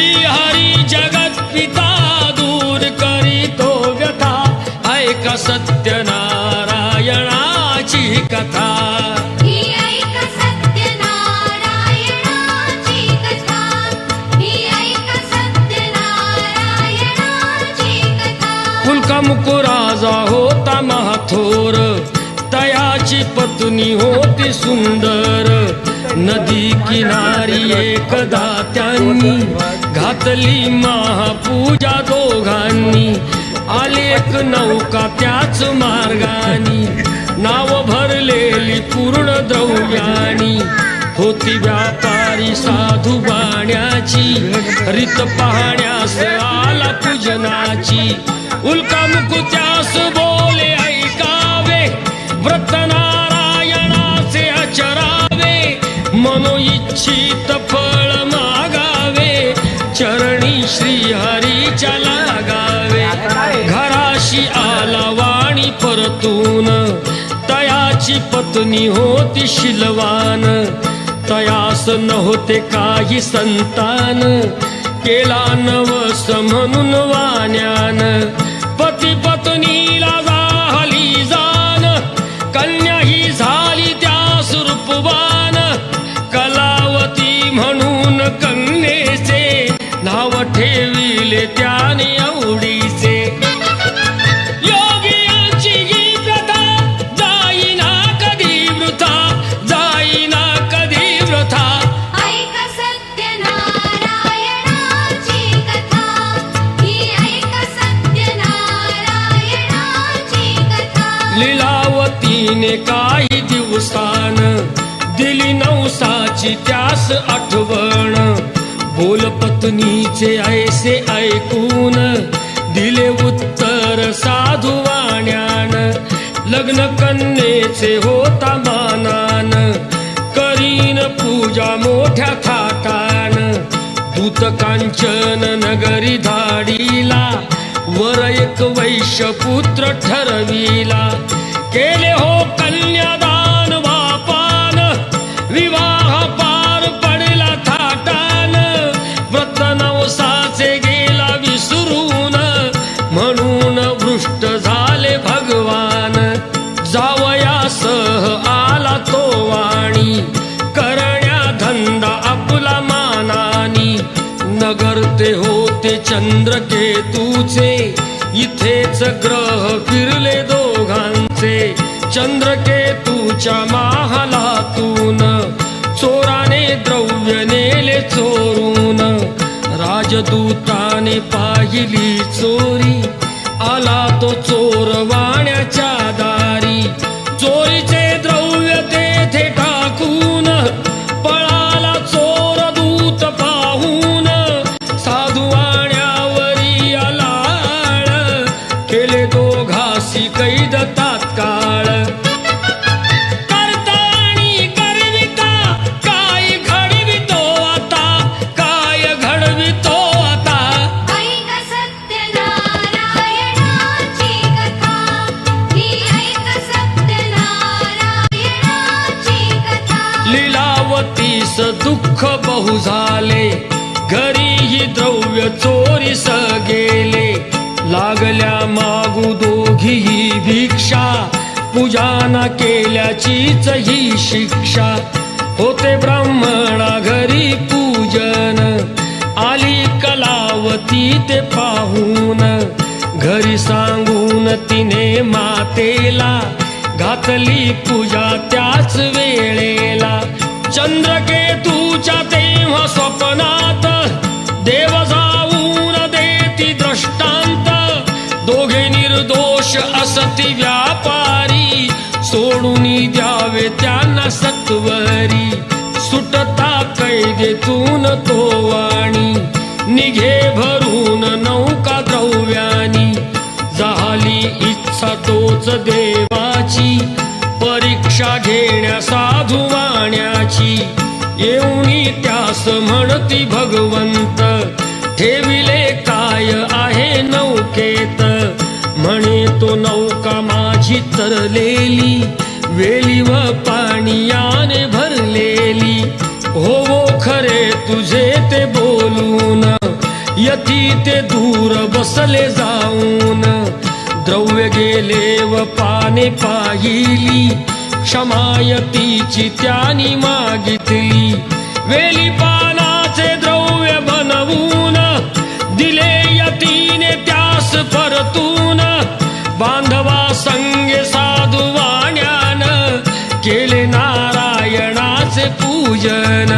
श्रीहरी जगत पिता दूर करीतो व्यथा ऐका सत्यनारायणाची कथा मुकुराजा होता महाथोर तयाची पत्नी होती सुंदर नदी किनारी एकदा त्यांनी घातली महापूजा दोघांनी आली एक नौका त्याच मार्गानी नाव भरलेली पूर्ण द्रव्यानी होती व्यापारी साधू बाण्याची रीत पाहण्यास आला पूजनाची उल्का मुकुत्यास बोले ऐकावे व्रत नारायणाचे आचरावे मनोइच्छित फळ मागावे चरणी श्रीहरीच्या लागावे घराशी आला वाणी परतून तयाची पत्नी होती शिलवान तयास नव्हते काही संतान केला नवस म्हणून वाण्यान पती पत्नीला झाली जाण कन्या ही झाली त्यास रूपवान कलावती म्हणून कन्येचे नाव ठेविले त्याने आवडीचे योगियांची ही प्रथा जाईना कधी वृथा जाईना कधी वृथा लीलावतीने काही दिवसान दिली नवसाची त्यास आठवण बोल पत्नीचे ऐसे ऐकून दिले उत्तर साधू वाण्यान लग्न कन्येचे होता मानान करीन पूजा मोठ्या थाटान दूत कांचन नगरी धाडीला वर एक वैश्यपुत्र ठरविला केले हो कन्यादान वापान विवाह पार पडला थाटान व्रत नवसाचे गेला विसरून म्हणून भ्रष्ट झाले भगवान जावयासह आला तो वाणी करण्या धंदा आपला मानानी नगर ते होते चंद्रकेतूचे इथेच ग्रह फिरले दोघांचे चंद्रकेतूच्या महालातून चोराने द्रव्य नेले चोरून राजदूताने पाहिली चोरी आला तो चोर वाण्याच्या दारी चोरीचे द्रव्य तेथे टाकून पळाला चोर दूत पाहून साधू वाण्यावरी आलाळ केले दोघासी कैद तात्काळ करता आणि करविता काय घडवितो आता काय घडवितो आता ऐका सत्यनारायणाची कथा ही ऐका सत्यनारायणाची कथा लीलावतीस दुःख बहु झाले घरी ही द्रव्य चोरीस गेले लागल्या मागू दोघीही भिक्षा पूजाना केल्याचीच ही शिक्षा होते ब्राह्मणा घरी पूजन आली कलावती ते पाहून घरी सांगून तिने मातेला घातली पूजा त्याच वेळेला चंद्रकेतूच्या तेव्हा स्वप्नात देव जाऊन देती दृष्टांत दोघे निर्दोष असती व्यापारी सोडून द्यावे त्यांना सत्वरी सुटता कैदेतून तो वाणी निघे भरून नौका द्रव्यानी झाली इच्छा तोच देवाची परीक्षा घेण्या साधू वाण्याची येऊनी त्यास म्हणती भगवंत ठेविले काय आहे नौकेत म्हणे तो नौका माझी तरलेली वेली व पाणीयाने भरलेली हो खरे तुझे ते बोलून यती ते दूर बसले जाऊन, द्रव्य गेले व पाने पाहिली, क्षमायतीची त्यानी मागितली. वेली पानाचे द्रव्य बनवून, दिले यतीने त्यास परतून. बांधवा संगे साधू वाण्यान, केले नारायणाचे पूजन.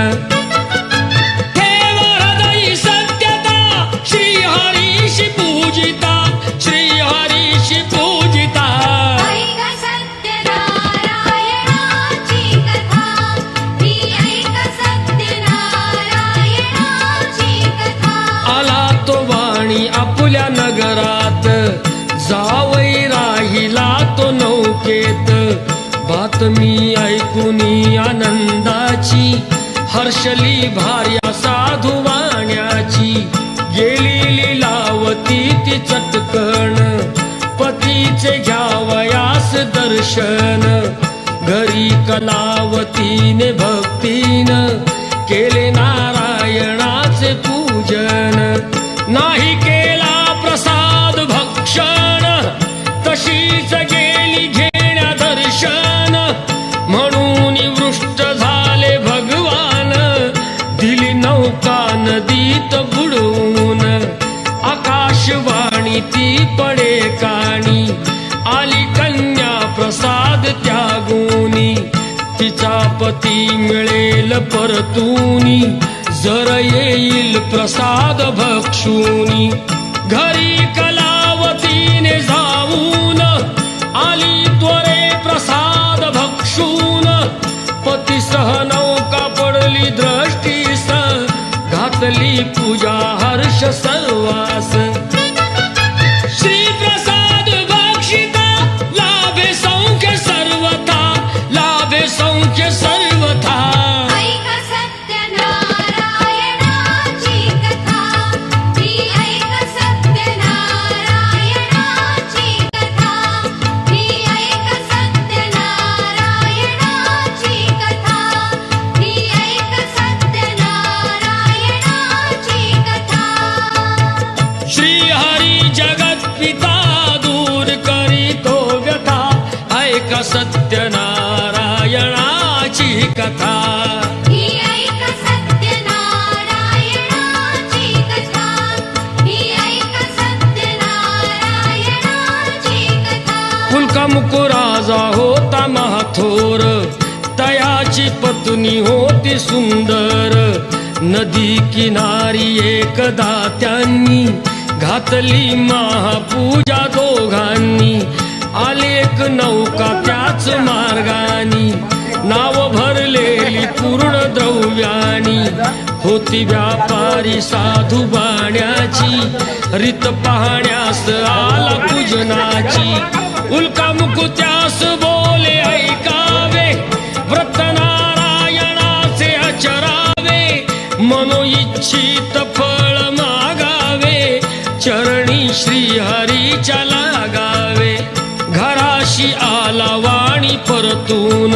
ठेव हृदयी सत्यता, श्रीहरीशी पूजिता, श्रीहरीशी पूजिता. ऐक सत्यनारायणाची कथा, ही ऐक सत्यनारायणाची कथा. आला तो वाणी आपुल्या नगरात, जावई राहिला तो नौकेत. बातमी ऐकुनी आनंदाची, हर्षली भार्या साधू वाण्याची. गेली लीलावती ती चटकण, पतीचे घ्यावयास दर्शन. घरी कलावतीने भक्तीन, केले नारायणाचे पूजन. नाही केला प्रसाद भक्षण, तशीच गेली घेण्या दर्शन. म्हणून वृष्ट झाले भगवान, दिली नौका नदीत बुडवून. आकाशवाणी ती पडे काणी, आली कन्या प्रसाद त्यागुनी. तिचा पती मिळेल परतूनी, जर येईल प्रसाद भक्षुनी. घरी कलावतीने जाऊन, आली त्वरे प्रसाद भक्षून. पतीसह नौका पडली दृष्टीस, घातली पूजा हर्ष सर्वास. श्री प्रसाद भक्षिता, लाभे सौख्य सर्वथा, लाभे सौख्य सर्वथा. ऐक सत्यनारायणाची कथा, ही ऐक सत्यनारायणाची कथा, ही ऐक सत्यनारायणाची कथा, ही ऐक सत्यनारायणाची कथा. श्रीहरी जगत पिता दूर करीतो व्यथा, ऐका सत्यनारायणाची कथा. ही ऐक सत्यनारायणाची कथा, ही ऐक सत्यनारायणाची कथा. कुलकामुक राजा होता महाथोर, तयाची पत्नी होती सुंदर. नदी किनारी एकदा त्यांनी, घातली महापूजा दोघांनी. आलेक नौका त्याच मार्गानी, नाव भरलेली पूर्ण द्रव्यानी. होती व्यापारी साधू बाण्याची, रीत पाहण्यास आला पूजनाची. उल्कामुख त्यास बोले ऐकावे, व्रत नारायणाचे आचरावे. मनोइच्छित फळ मागावे, चरणी श्रीहरीच्या लागावे. घराशी आला वाणी परतून,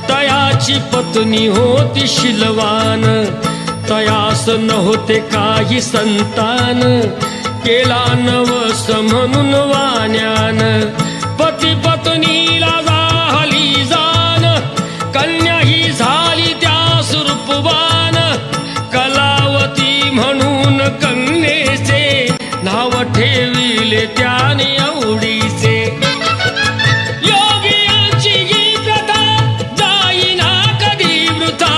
तयाची पत्नी होती शिलवान. तयास नव्हते काही संतान, केला नवस म्हणून वाण्यान. पती पत्नीला झाली जाण, कन्या ही झाली त्यास रूपवान. कलावती म्हणून कन्येचे, नाव ठेविले त्याने आवडीचे. योगियांची ही प्रथा, जाईना कधी वृथा,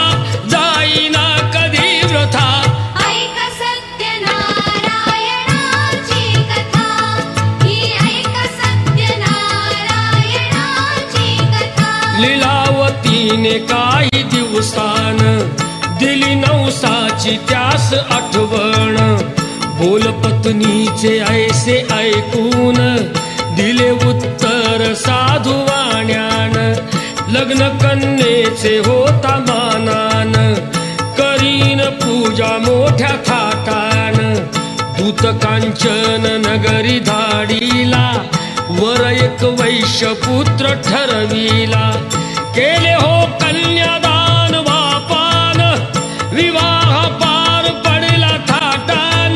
जाईना कधी वृथा. ऐक सत्यनारायणाची कथा, ही ऐक सत्यनारायणाची कथा. लीलावतीने काही दिवसान, दिली नवसाची त्यास आठवण. बोल पत्नीचे ऐसे ऐकून, दिले उत्तर साधू वाण्यान. लग्न कन्येचे होता मानान, करीन पूजा मोठ्या थाटान. दूत कांचन नगरी धाडीला, वर एक वैश्यपुत्र ठरविला. केले हो कन्यादान बापान, विवाह पार पडला थाटान.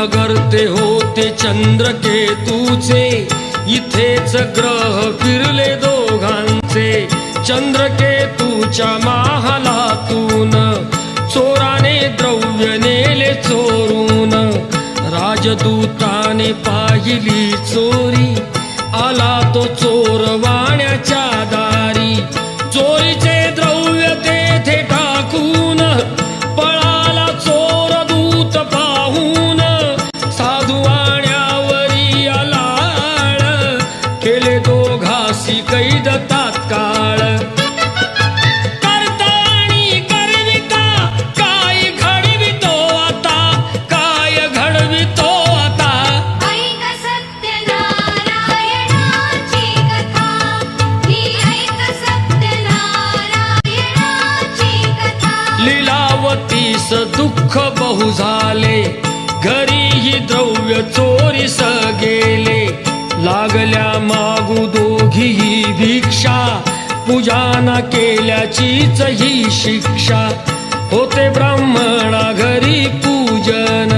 नगरते होते चंद्रकेतूचे, इथेच ग्रह फिरले दोघांचे. चंद्रकेतूच्या महालातून चोराने द्रव्य नेले चोरून. राजदूताने पाहिली चोरी, आला तो चोर वाण्याच्या दारी. चोरीचे द्रव्य तेथे टाकून पळाला चोर दूत पाहून. साधू वाण्यावरी आलाळ, केले दोघासी कैद तात्काळ. करता आणि करविता काय घडवितो आता, काय घडवितो आता. ऐक सत्यनारायणाची कथा, ही ऐक सत्यनारायणाची कथा. लीलावतीस दुःख बहु झाले, घरीही द्रव्य चोरीस गेले. लागल्या मागू दोघीही भिक्षा, पूजा न केल्याचीच ही शिक्षा. होते ब्राह्मणा घरी पूजन,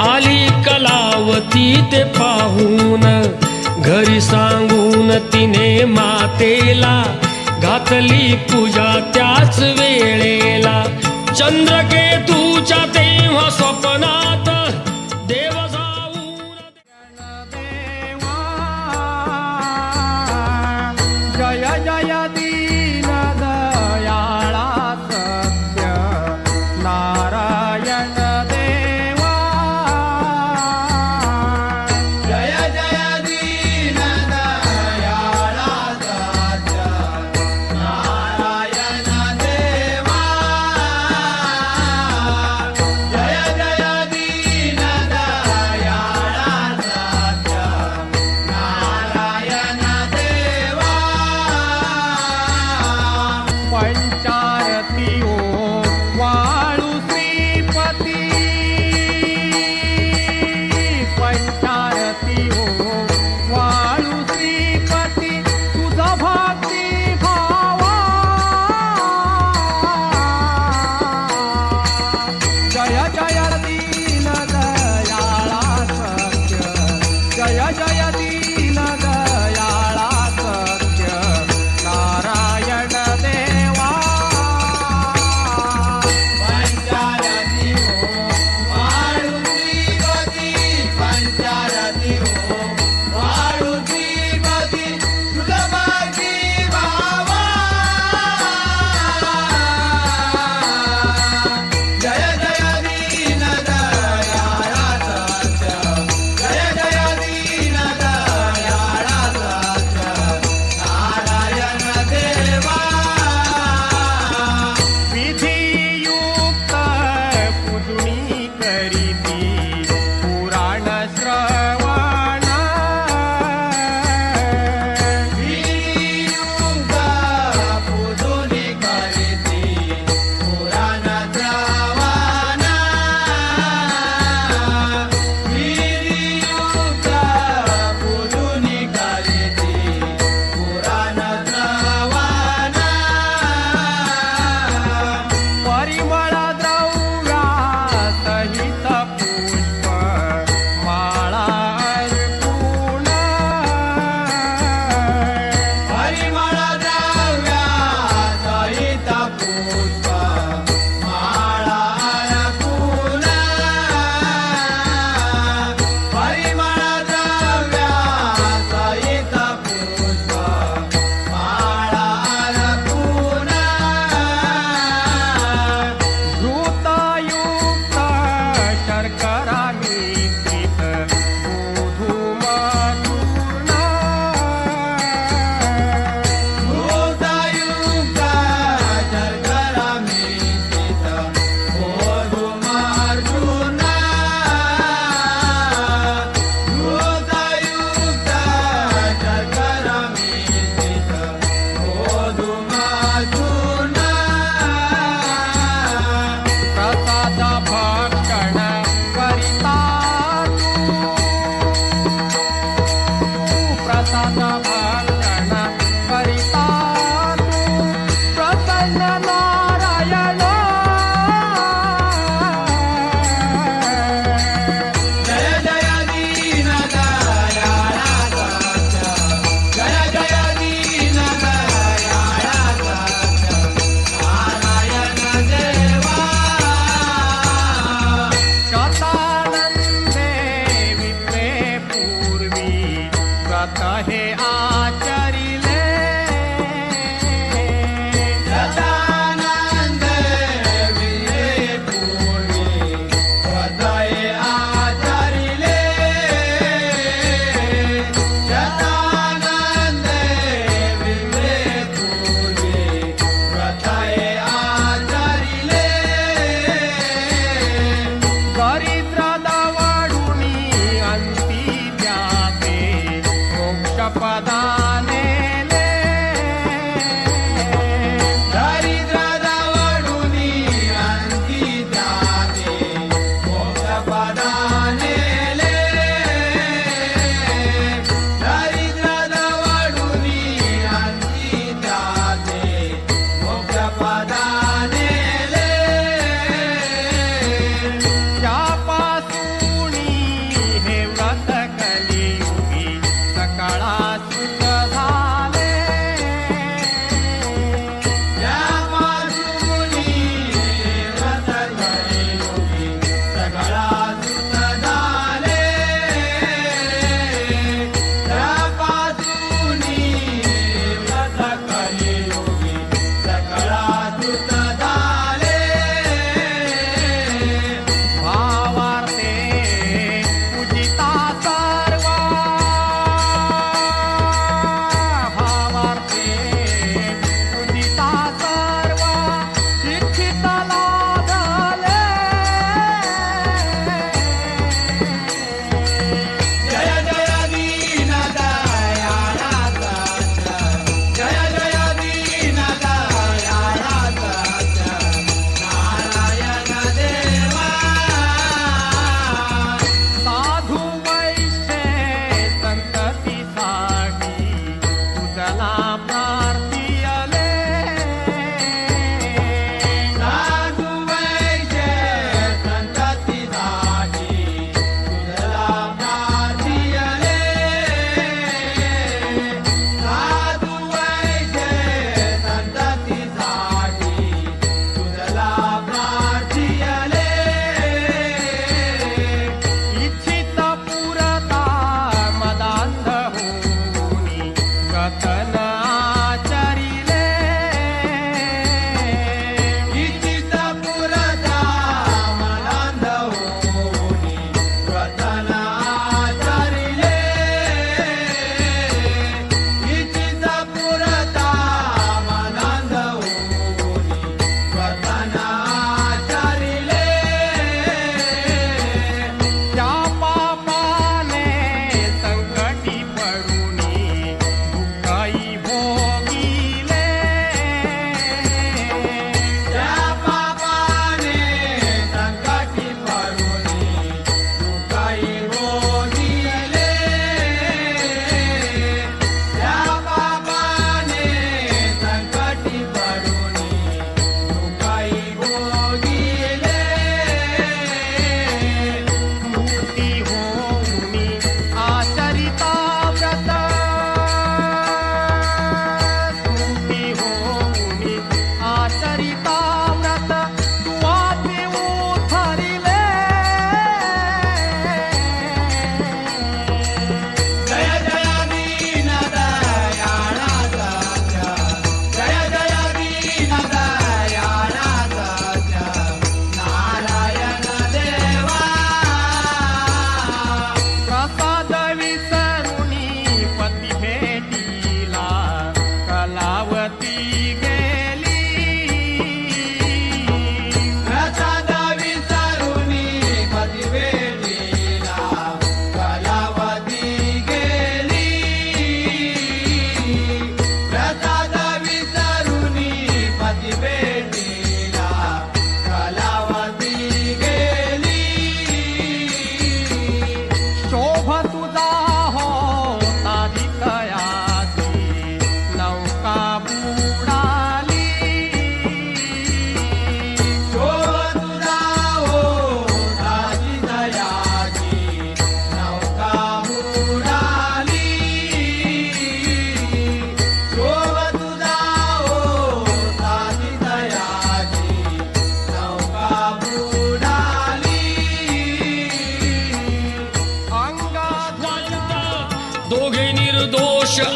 आली कलावती ते पाहून. घरी सांगून तिने मातेला, घातली पूजा त्याच वेळेला. चंद्रकेतूच्या तेव्हा स्वप्नात देव जाऊन. जय जय दीन दयाळा सत्य नारायण देवा. जय जय दीन दयाळा सत्य नारायण देवा. जय जय दीन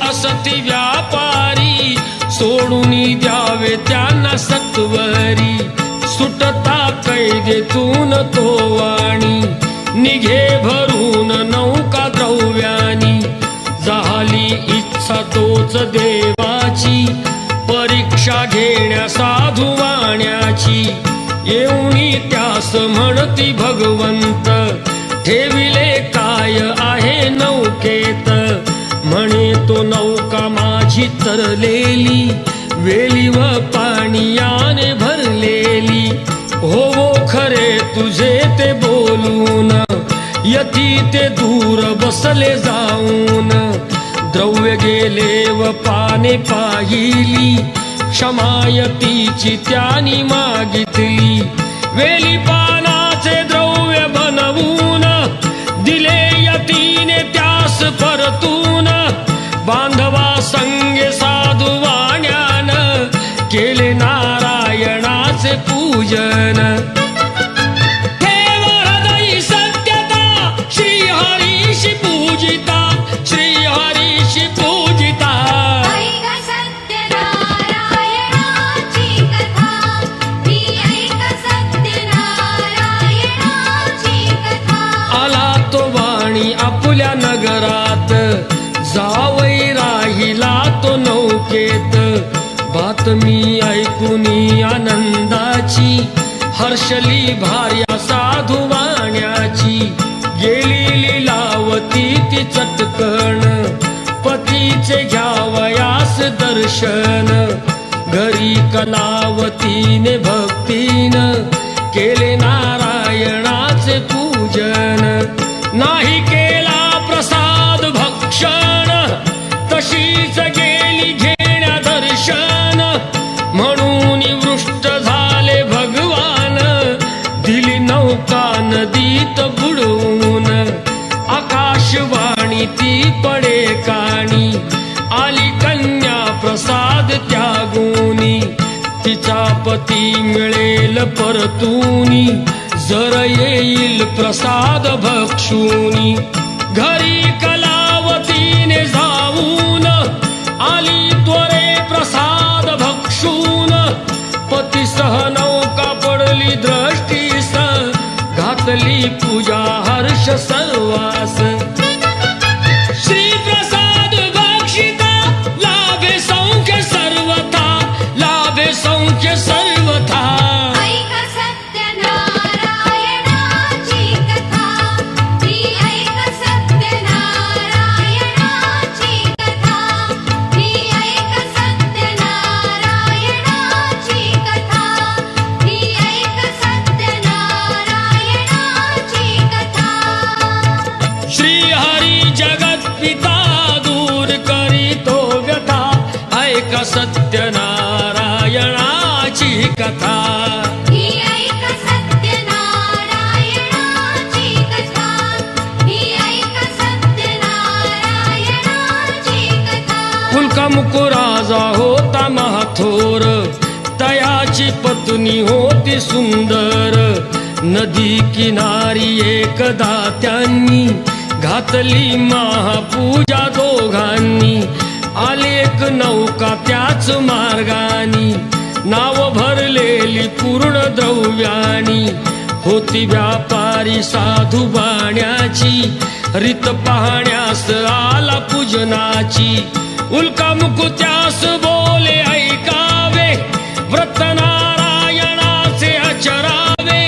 असती व्यापारी सोडून द्यावे त्यांना सत्वरी सुटता कैदेतून तो वाणी निघे भरून नौका द्रव्यानी झाली इच्छा तोच देवाची परीक्षा घेण्या साधू वाण्याची येऊनी त्यास म्हणती भगवंत ठेविले काय आहे नौकेत म्हणे तो नौका माझी तरलेली वेली व पाण्याने भरलेली हो खरे तुझे ते बोलून यती ते दूर बसले जाऊन द्रव्य गेले व पाने पाहिली क्षमायतीची त्यानी मागितली वेली पानाचे द्रव्य बनवून दिले यतीने त्यास परतून बांधवा संगे साधू वाण्यान केले नारायणाचे पूजन ठेव हृदयी सत्यता श्रीहरीशी पूजिता श्रीहरीशी पूजिता ऐक सत्यनारायणाची कथा ही ऐक सत्यनारायणाची कथा आला तो वाणी आपल्या नगरात जावई राहिला तो नौकेत बातमी ऐकुनी आनंदाची हर्षली भार्या साधू वाण्याची गेली लीलावती ती चटकण पतीचे घ्यावयास दर्शन घरी कलावतीने भक्तीन केले नारायणाचे पूजन नाही केला प्रसाद भक्षण तशीच गेली घेण्या दर्शन म्हणून वृष्ट झाले भगवान दिली नौका नदीत बुडवून आकाशवाणी ती पडे काणी आली कन्या प्रसाद त्यागुनी तिचा पती मिळेल परतूनी जर येईल प्रसाद भक्षुनी घरी कलावतीने जाऊन आली त्वरे प्रसाद भक्षून पतीसह नौका पडली दृष्टीस घातली पूजा हर्ष सर्वास श्री प्रसाद भक्षिता लाभे सौख्य सर्वथा लाभे सौख्य सर्वथा ऐक सत्यनारायणाची कथा ही ऐक सत्यनारायणाची कथा ही ऐक सत्यनारायणाची कथा ही ऐक सत्यनारायणाची कथा श्री हरी जगत पिता दूर करीतो व्यथा ऐका सत्यनारायणाची कथा ही ऐक सत्यनारायणाची कथा ही ऐक सत्यनारायणाची कथा कुलकामुको राजा होता महाथोर तयाची पत्नी होती सुंदर नदी किनारी एकदा त्यांनी घातली महापूजा दोघांनी आलेक नौका त्याच मार्गानी नाव भरलेली पूर्ण द्रव्यानी होती व्यापारी साधू वाण्याची रीत पाहण्यास आला पूजनाची उल्कामुख त्यास बोले ऐकावे व्रत नारायणाचे आचरावे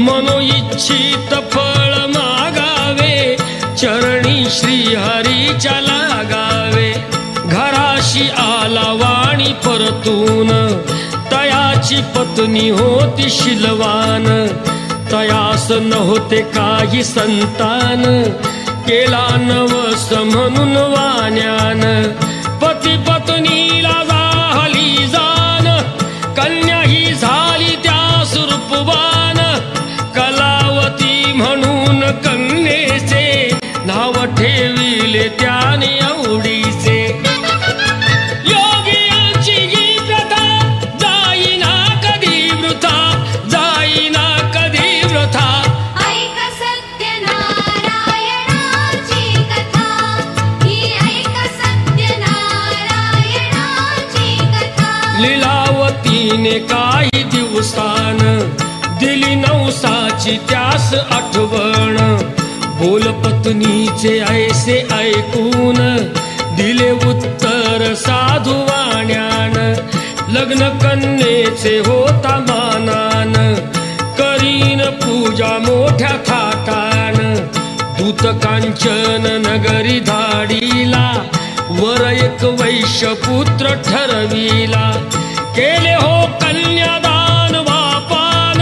मनोइच्छित फळ मागावे चरणी श्रीहरीच्या लागावे घराशी आला वाणी परतून तयाची पत्नी होती शिलवान तयास नव्हते काही संतान केला नवस म्हणून वाण्यान पती पत्नीला झाली जाण कन्या ही झाली त्यास रूपवान कलावती म्हणून कन्येचे नाव ठेविले त्याने आवडीचे योगियांची ही प्रथा जाईना कधी वृथा जाईना कधी वृथा ऐक सत्यनारायणाची कथा ही ऐक सत्यनारायणाची अशी त्यास आठवण. बोल पत्नीचे ऐसे ऐकून दिले उत्तर साधुवाण्यान. लग्न कन्येचे होता मानान, करीन पूजा मोठ्या थाटान. दूत कांचन नगरी धाडीला, वर एक वैश्य पुत्र ठरविला. केले हो कन्यादान बापान,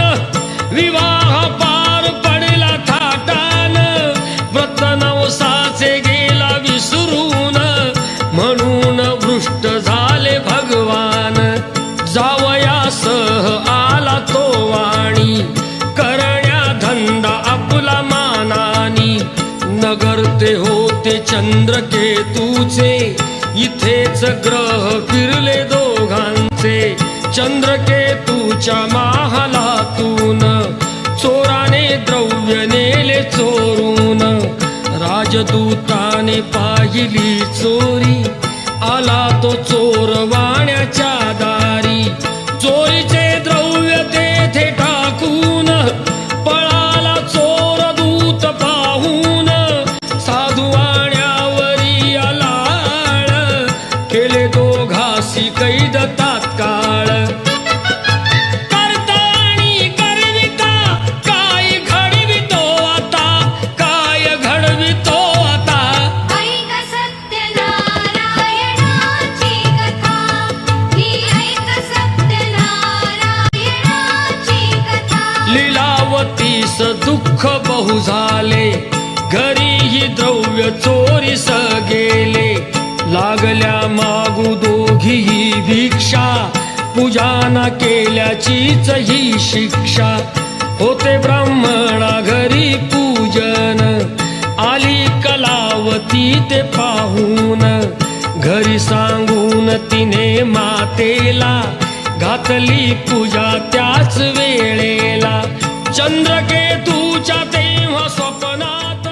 विवाह पार पडला थाटान. व्रत नवसाचे गेला विसरून, म्हणून भ्रष्ट झाले भगवान. जावयासह आला तो वाणी, करण्या धंदा आपला मानानी. नगर ते होते चंद्रकेतूचे, इथेच ग्रह फिरले दोघांचे. चंद्रकेतूच्या महालातून चोराने द्रव्य नेले चोरून. राजदूताने पाहिली चोरी, आला तो चोर वाण्याच्या दारी. चोरीचे द्रव्य तेथे टाकून, पळाला चोर दूत पाहून. साधू वाण्यावरी आलाळ, केले दोघासी कैद तात्काळ. करता आणि करविता, काय घडवितो आता, काय घडवितो आता. ऐक सत्यनारायणाची कथा, ही ऐक सत्यनारायणाची कथा. लीलावतीस दुःख बहु झाले, घरीही द्रव्य चोरीस गेले. लागल्या मागू दोघीही भिक्षा, पूजाना केल्याचीच ही शिक्षा. होते ब्राह्मणा घरी पूजन, आली कलावती ते पाहून. घरी सांगून तिने मातेला, घातली पूजा त्याच वेळेला. चंद्रकेतूच्या तेव्हा स्वप्नात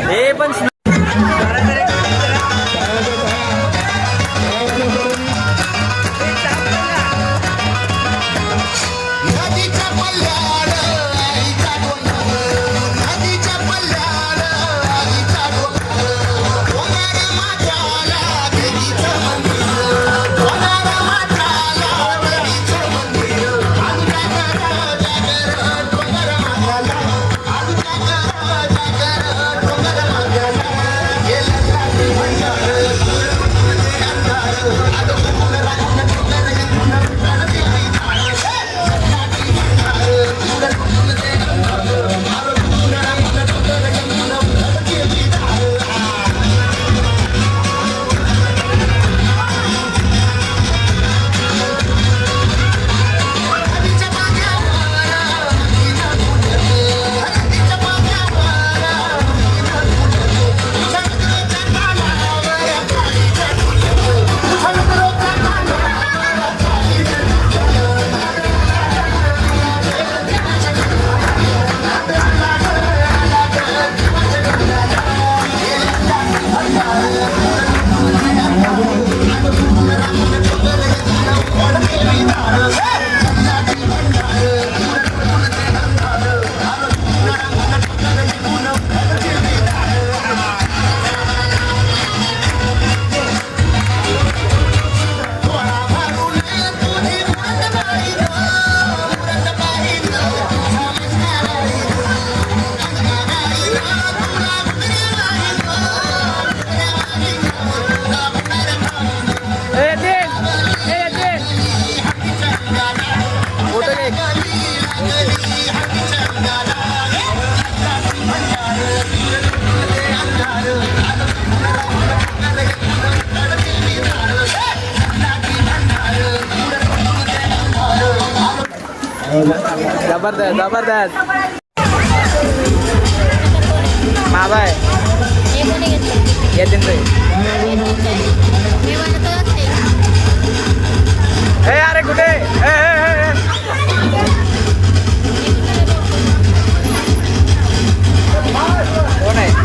हे पण नदीच्या पल्ल्याड आईचा डोंगर, नदीच्या पल्ल्याड आईचा डोंगर, डोंगर माथ्याला देवीचं मंदिर, डोंगर माथ्याला देवीचं मंदिर, आमच्या घर जागर डोंगर माथ्याला, आमच्या घर जागर डोंगर माथ्याला. जबरदस्त जबरदस्त माझा आहे येते ए अरे कुठे कोण आहे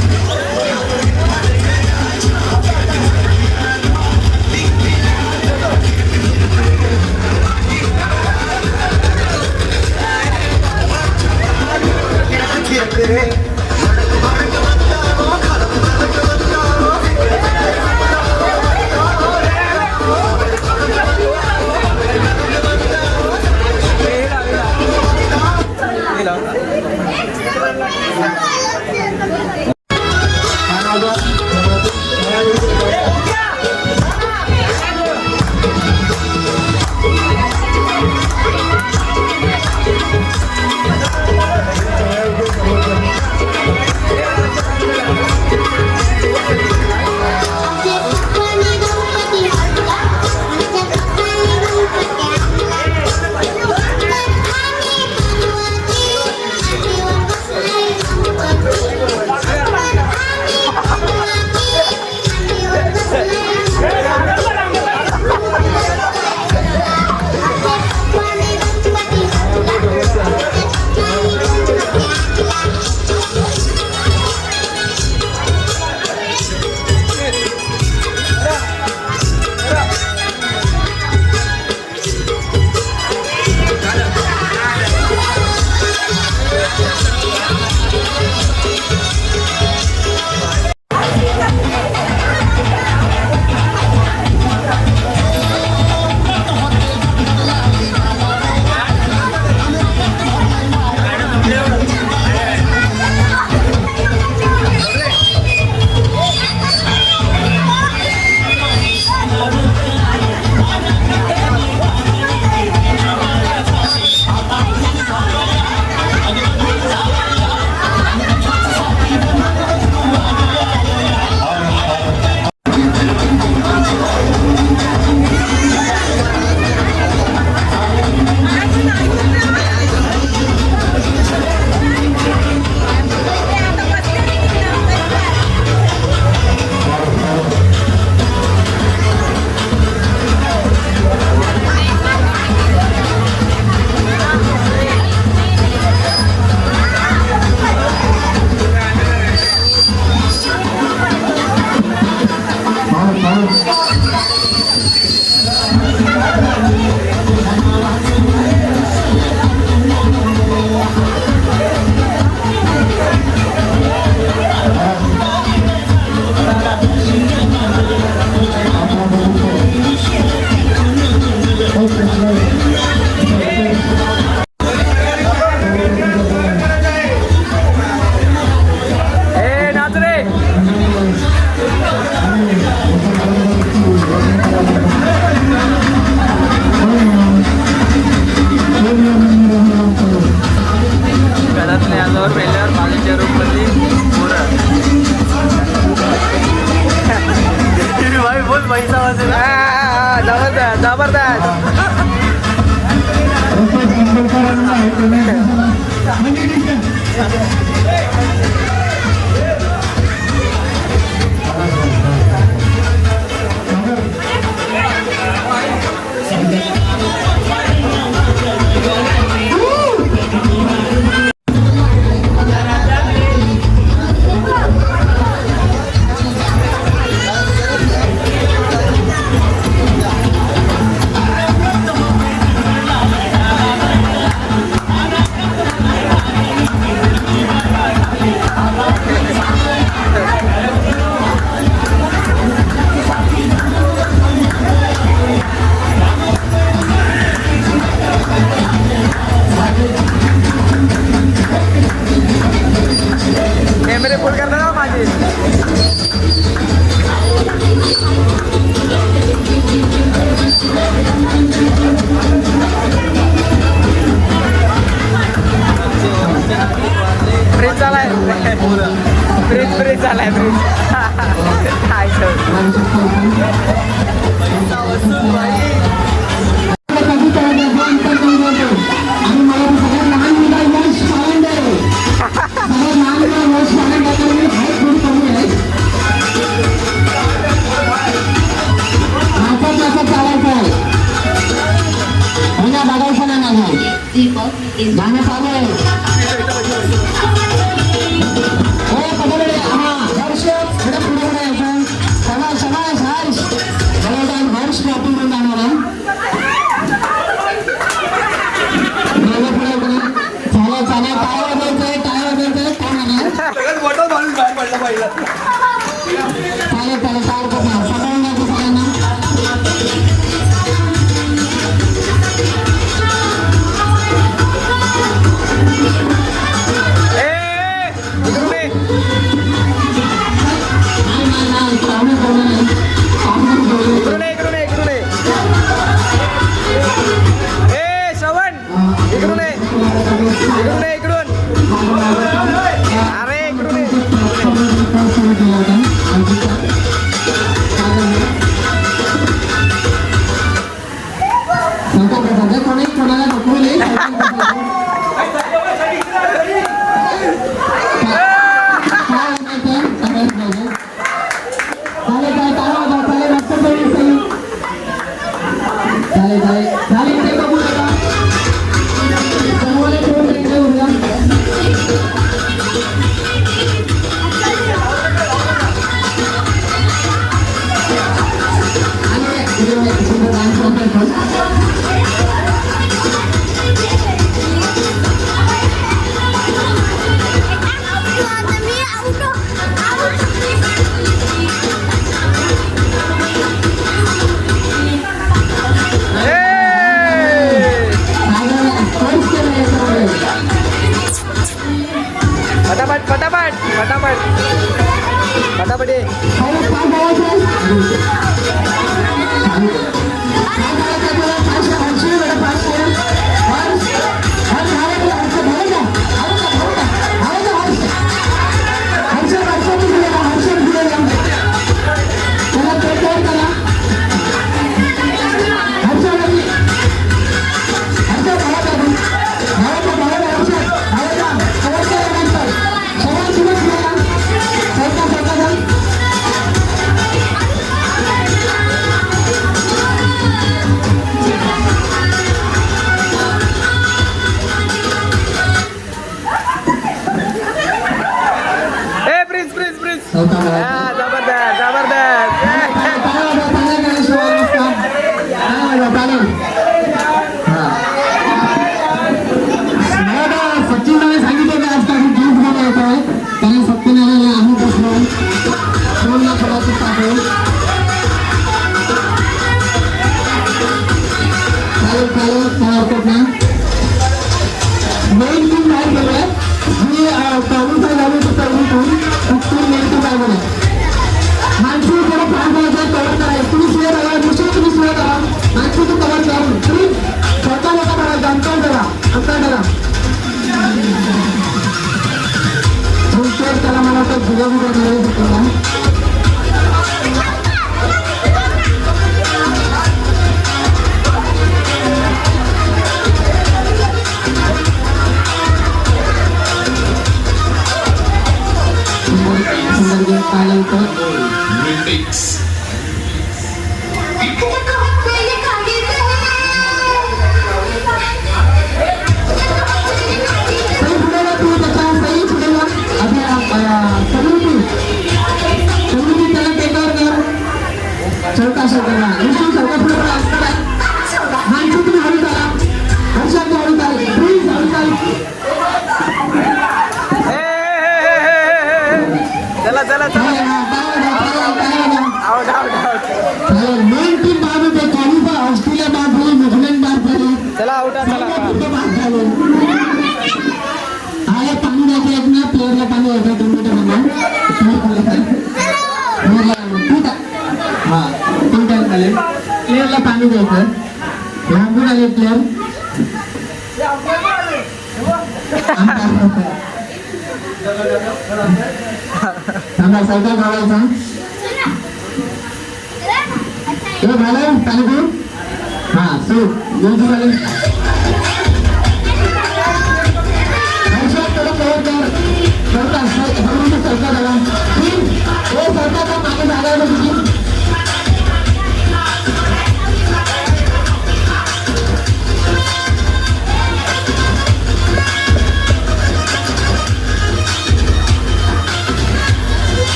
फ्रीज ब्रिज झालाय ब्रिज काय तो? आणि मला सगळ्यात लहान मुलगा यश पावंडे सगळ्यात लहान मुलगा यश पावंडे हाईट थोडी कमी आहे नाचत चालायचं आहे म्हणजे बघायचं नाही मला गाणं चालू आहे हो पकडे हा हर्ष पुढे पुढे यायचं समाज समाज हर्ष जवळजवळ हर्ष ट्रॉफीवरून जाणार आहे चालेल काय वाजायचंय कोण आहे सगळ्यात मोठा माणूस बाहेर पडला पाहिजे. चालेल काय हरकत नाही सकाळून जायचं सगळ्यांना नाही पाहुणे बोलू नाही इकडून ये, इकडून ये, इकडून ये. ए श्रवण इकडून ये. इकडून ये, इकडून. अरे इकडून ये. कोणाला नको फटाफट फटाफट फटाफट फटाफट ये. जबरदस्त जबरदस्त. सचिनने सांगितलं की आज काही गिफ्ट घेऊन येत आहे त्याने सत्यनारायणला आम्ही बसलो 2 लाख रुपयाची पाठवून चालेल काय हरकत नाही मेन टीम काय केलंय जी क्वालिफाय झाली ती पहिली टीम मेन टीम काय बोलत माणसं थोडं काम करायचं कव्हर करायचं तुम्ही शिवाय राहा दुसरं तुम्ही शिवाय राहा माणसं तू कव्हर करून प्लीज स्वतः लोक करायचं अंतर करा त्याला मला वाटतं गुलाबी करायला चला चला चला. Out out out. ऑस्ट्रेलिया बाद झाली न्यूझीलंड बाद झाली चला आउट चला. आले पाणी द्यायचं एक ना प्लेअरला पाणी द्यायचं 2 मिनिटं हा 2 टाइम झाले प्लेअरला पाणी द्यायचं लांबून आले प्लेअर सांगा सरकार घालायचा हे घाला चालू करू हा सो योजना झाली सरकार आला हे सरकारचा मागे जागा आहे तुझी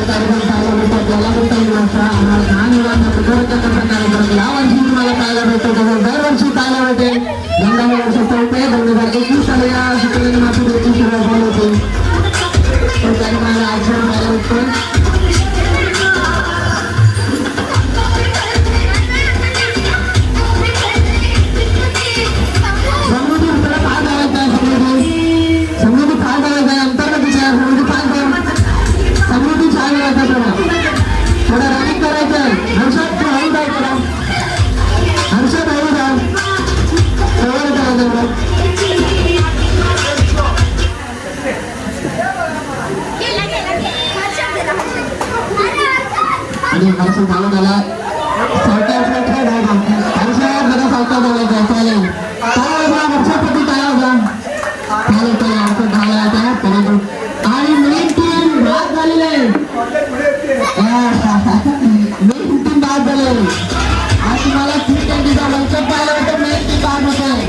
कार्यक्रम पाहायला भेटतात याला पण काही वाजता लहान मुलांना कार्यक्रम यावर्षी तुम्हाला पाहायला भेटतो दरवर्षी पाहायला भेटेल गंगावी वर्ष चौथे 2021 साली या शिकलेली मातृत्वाची सुरुवात झाली होती तो कार्यक्रमाला आजवर पाहायला भेटतो समृद्धी उत्तर पाच आवायचा आहे समृद्धी पाच आवायचा आहे अंतर्गत विषय समृद्धी पाच समृद्धी छान राहता थोडा रनिंग करायचं आहे हर्षद तू हळू जाय थोडा हर्षद हळू जा सवय करायचं आणि हर्षद झाला झाला सरकार हर्षद जरा सरकार बोलायचं चालेल काय होता हर्षदपती काय होता चालेल चालेल हर्षद झाला होता परंतु आणि मेन टीम बाद झालेले मेन टीम बाद झाले आज तुम्हाला T20चा वर्ल्ड कप पाहायला होतं मेन टीम बाद होते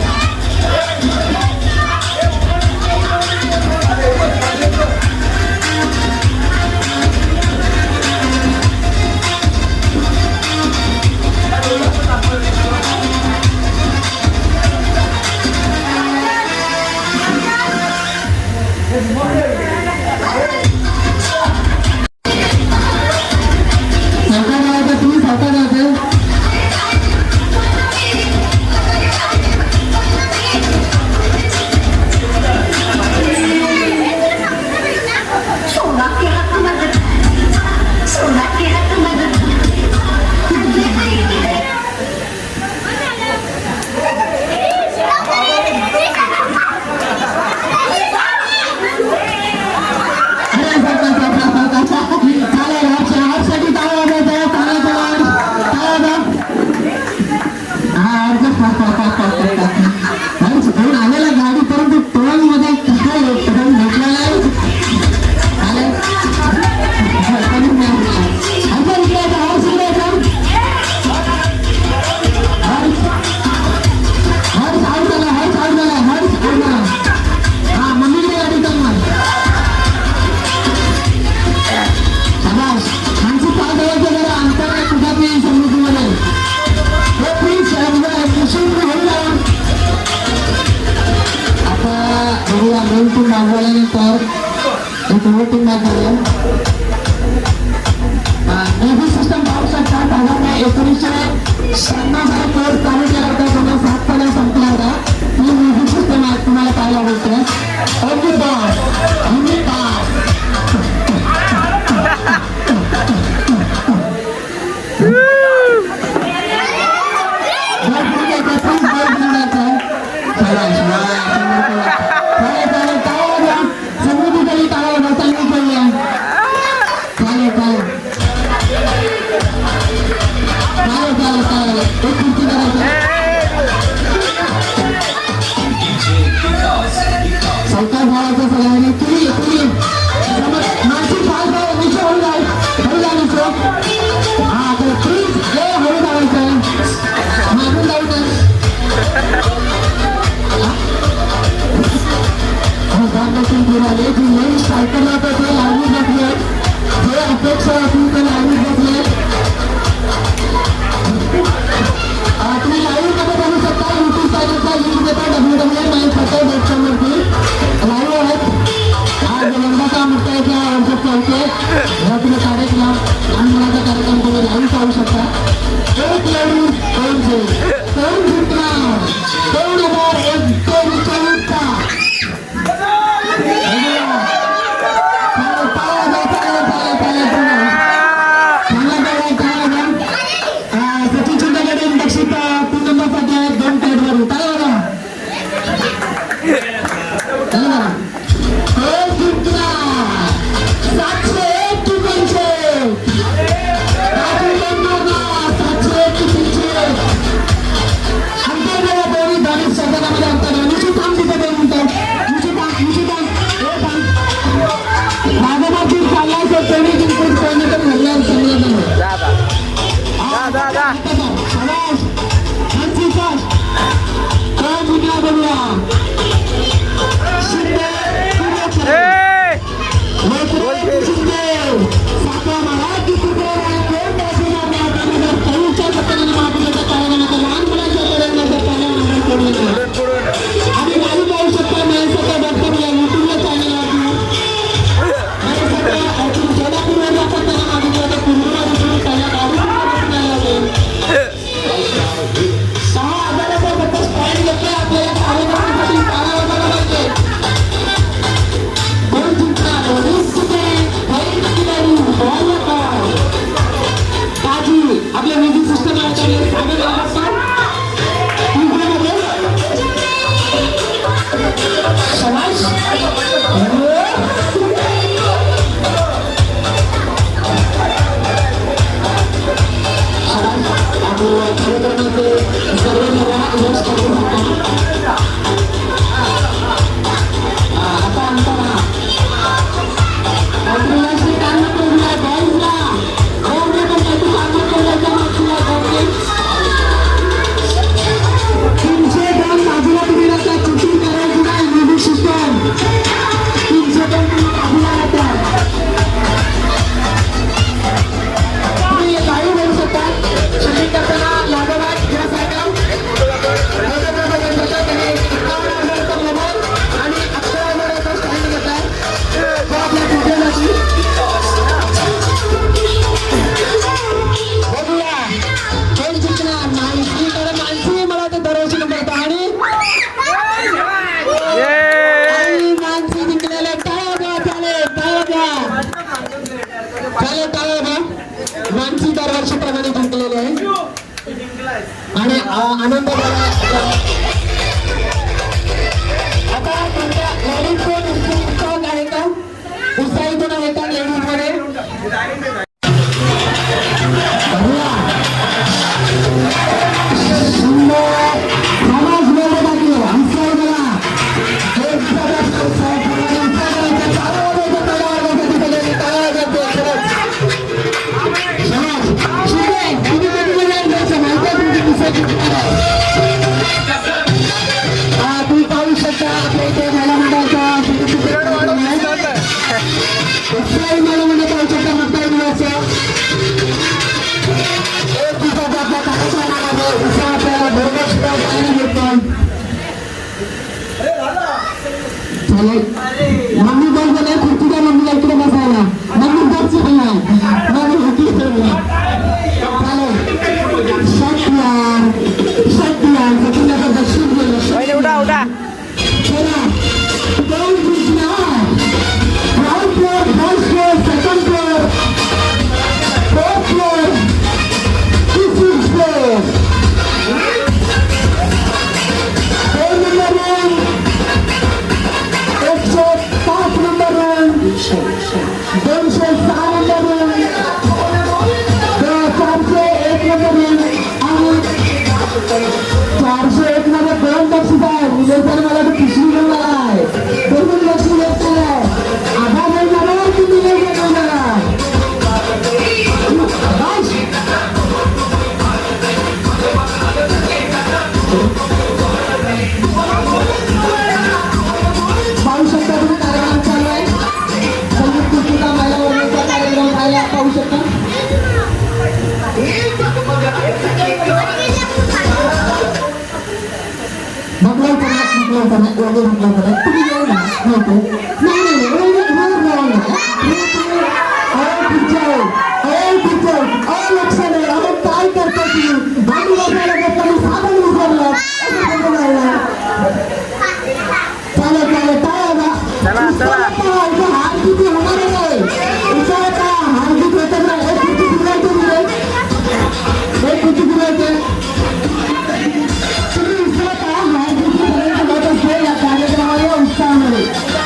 चालला तर तेवढी जिंकून कोणी तर घडलं समजत नाही. जा जा जा जा शाबास. आणखी फास्ट. काय दुनिया बघूया. शिंदे. ए वैभव शिंदे. सातवा मराठी कुठे कोण बाजूला आपल्या 2023च्या पत्त्याने महापुरुषाच्या कार्यक्रमाचा लहान मुलांच्या पर्यंत आणि काही पाहू शकता माणसाचा डॉक्टर या युट्यूबला चॅनल आपल्या म्युझिक सिस्टम मानसी दरवर्षीप्रमाणे जिंकलेले आहे आणि आनंद झाला. आता तुमच्या लेडीज कोण उत्साह आहे का? उत्साही कोण आहे का लेडीज मध्ये? तुम्ही पाहू शकता आपल्या इथे महिला मंडळाचा उत्साही महिला मंडळ पाहू शकता. मतदार दिवसाच्या एक दिवसाच्या आपल्या कार्यक्रमामध्ये उत्साह आपल्याला भरघोस सुद्धा पाहायला मिळतो. चालेल मम्मी बोल नाही खुर्चीच्या मम्मीला इकडे बसायला मम्मी बसची नाही मम्मी होती चालेल. उडा उडा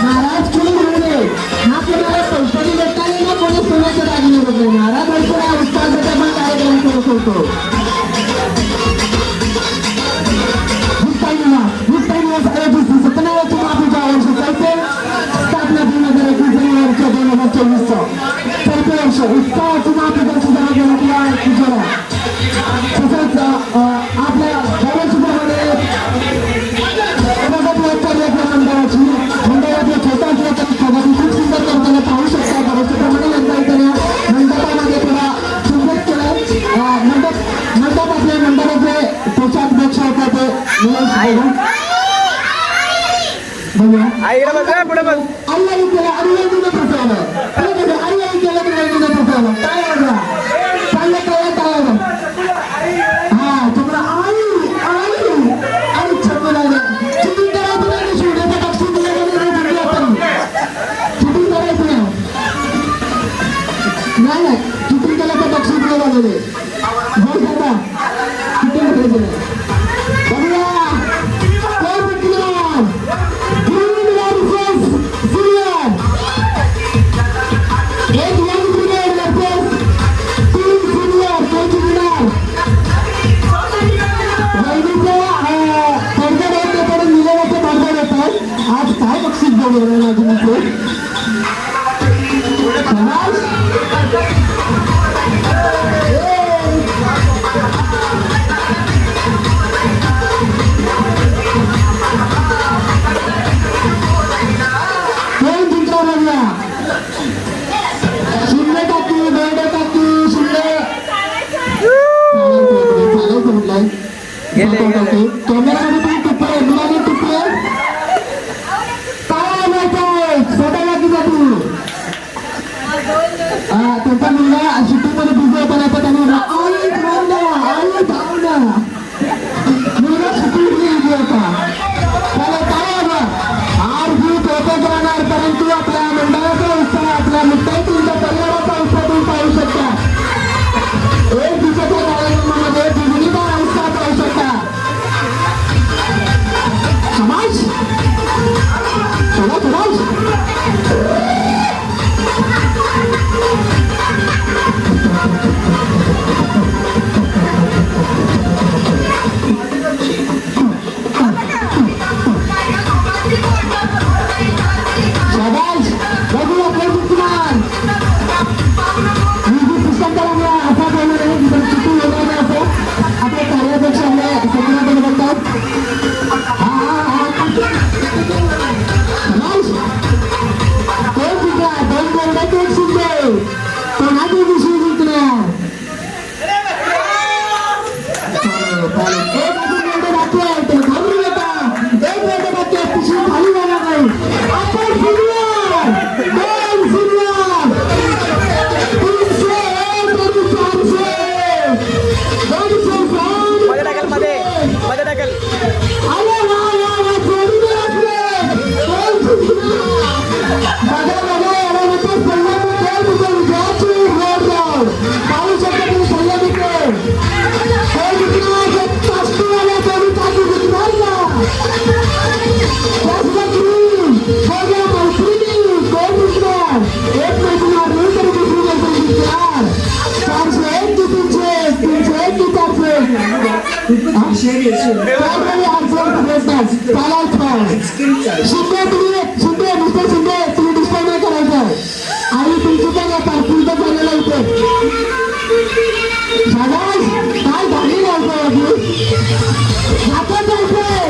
महाराज असो सरपंच उत्साहाची मातीची जरा गेला तुझ्याला तसंच आपल्या गावासुद्धामध्ये मंडळाची मंडळातल्या छोटा असल्या तरी प्रगती खूप सुंदर करताना पाहू शकता गावासुद्धामध्ये यंदा इथे मंडपामध्ये थोडा सुंदर केलं मंडप आपल्या मंडळाचे कोषाध्यक्ष होता ते बघूया आई इकडे बघ पुढे बघ आई केलं आई फसवलं आई केलं तर फसवलं काय बघा चांगलं काय हा तुम्हाला आई छप्पन आले चिटिंग करायचं नाही शिवण्याचा बक्षीस दिलं आपण चिटिंग करायचं नाही चिटिंग केलं तर बक्षीस दिलं झालेले बोल दादा चिटिंग करायचं नाही बघूया कोण जिंकणार ग्रीन वर्सेस सिल्वर एक young brigade versus team silver कोण जिंकणार वैदिकच्या थोडं निलेवाचे भांडण येतात आज काय बक्षीस देऊ माझी मित्र कोण जिंकला बघूया शिंदे टाकी बेंडे टाकी शिंदे चालायचं म्हटलंय कॅमेरामध्ये तुम्ही टिपले मुलाने टिपले काय आणायचं स्वतःला की जाती त्यांचा मुलगा शिट्टीमध्ये बिझी होता नाही तर त्यांनी मुलगा शिट्टीमध्ये बिझी होता त्याला काय हवं आज ही तोफेच राहणार परंतु आपल्या मंडळाचा उत्साह आपल्या मुद्दा तुमच्या परिवाराचा उत्साह तुम्ही पाहू शकता एक दिवसाच्या कार्यक्रमामध्ये द्विगुणिता उत्साह पाहू शकता समाज शाबाश बघूया कोण जिंकणार मी जी पुस्तक करायला असा बोलणार आहे जिथं चुकी होणार नाही असं आपले कार्याध्यक्ष आपले सगळ्यांकडे बघतात समाज कोण जिंकणार दोन बोलडा कोण शिंदे कोणाचे विषयी जिंकणार एक अजून बोलडे बाकी आहे ते घालून येता एक बोलडे बाकी आहे पिशवी खाली जाणार नाही आपण सिल्वर दोन सिल्वर 300 मध्ये टाकल मध्ये टाकल अरे वा जोडीने असले बघा यामध्ये सल्लामिके विजयाची रोड पाहू शकता तुम्ही सल्लामिके कोण जिंकणार काष्टीवाल्या जोडी टाकी जिंकणार का त्याच ग्रीन छोट्या मैत्रिणी कोण जिंकणार एक मैत्रिणार नाही तरी दुसरी मैत्रिणी जिंकणार 401 की 301 की 400 शिंदे मिस्टर शिंदे तुम्ही डिस्टर्ब नाही करायचं आणि तुमची पण येतात पुढचं चाललेलं इथे शाबाश काय झाली नव्हतं जातं जायचंय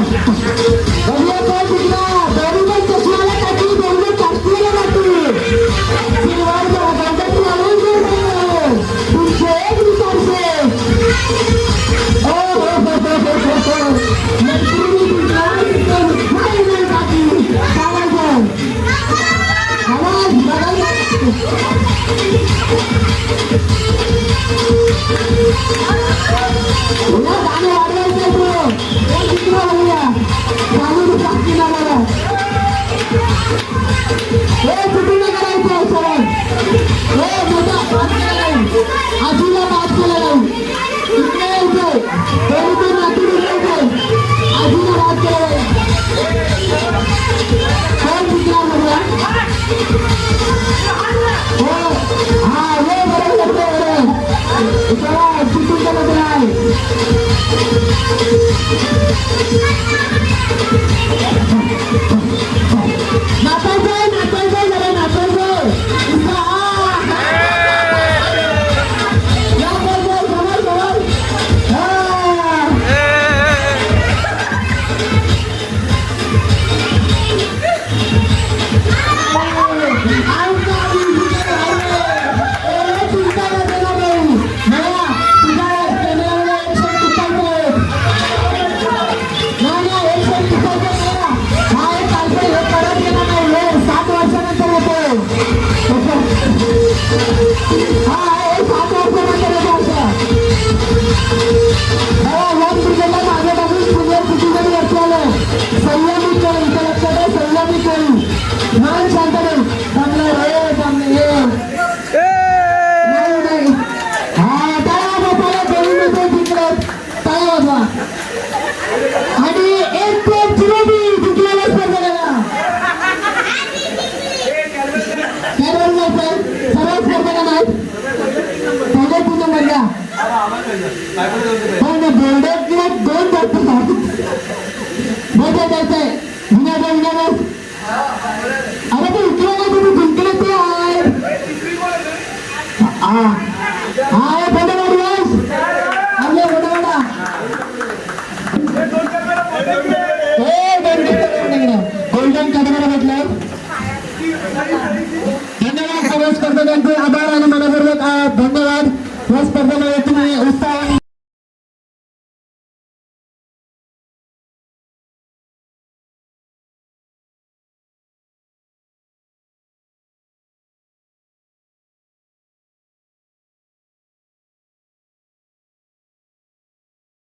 बघूया कोण जिंकणार दोन्ही पण चष्माला टाकली दोन्ही पण काष्टीला टाकली सिल्वर गणपती आले तुमचे एक विचारसे मैत्रिणी तुमच्या टाकी चालायचं आवाज गाणं वाढवायचं कोण जिंकणार बघूया चालू टाकी लावायला हे कुठून करायचं सर हे मोठा बात केला नाही आजीला बात केला नाही इकडे यायचंय दोन्ही पण नाती यायचंय आजीला बात केला नाही कोण जिंकणार बघूया हो हा हे बरोबर लागतं चला चिकून केलं तर आहे मान शांत रे जमलं रे जमलं ये ए! नाही नाही हा टाळा वाजवा दोन्ही मित्र जिंकले टाळा वाजवा आणि एक प्लेट जिलेबी जिंकलेल्या स्पर्धकाला कॅडबरी नाही सर सर्व स्पर्धकांना आहेत पहिल्या तीन नंबरला पण बोर्डातले दोन डॉक्टर आहेत मजा जायचंय विनायक अरे ते इकडे नाही तुम्ही जिंकले ते आहे हा बंदवाडी वास आले बंदवाडा गोल्डन कॅडबरी भेटलं धन्यवाद सर्व स्पर्धकांचे आभार आणि मनपूर्वक धन्यवाद या स्पर्धकांना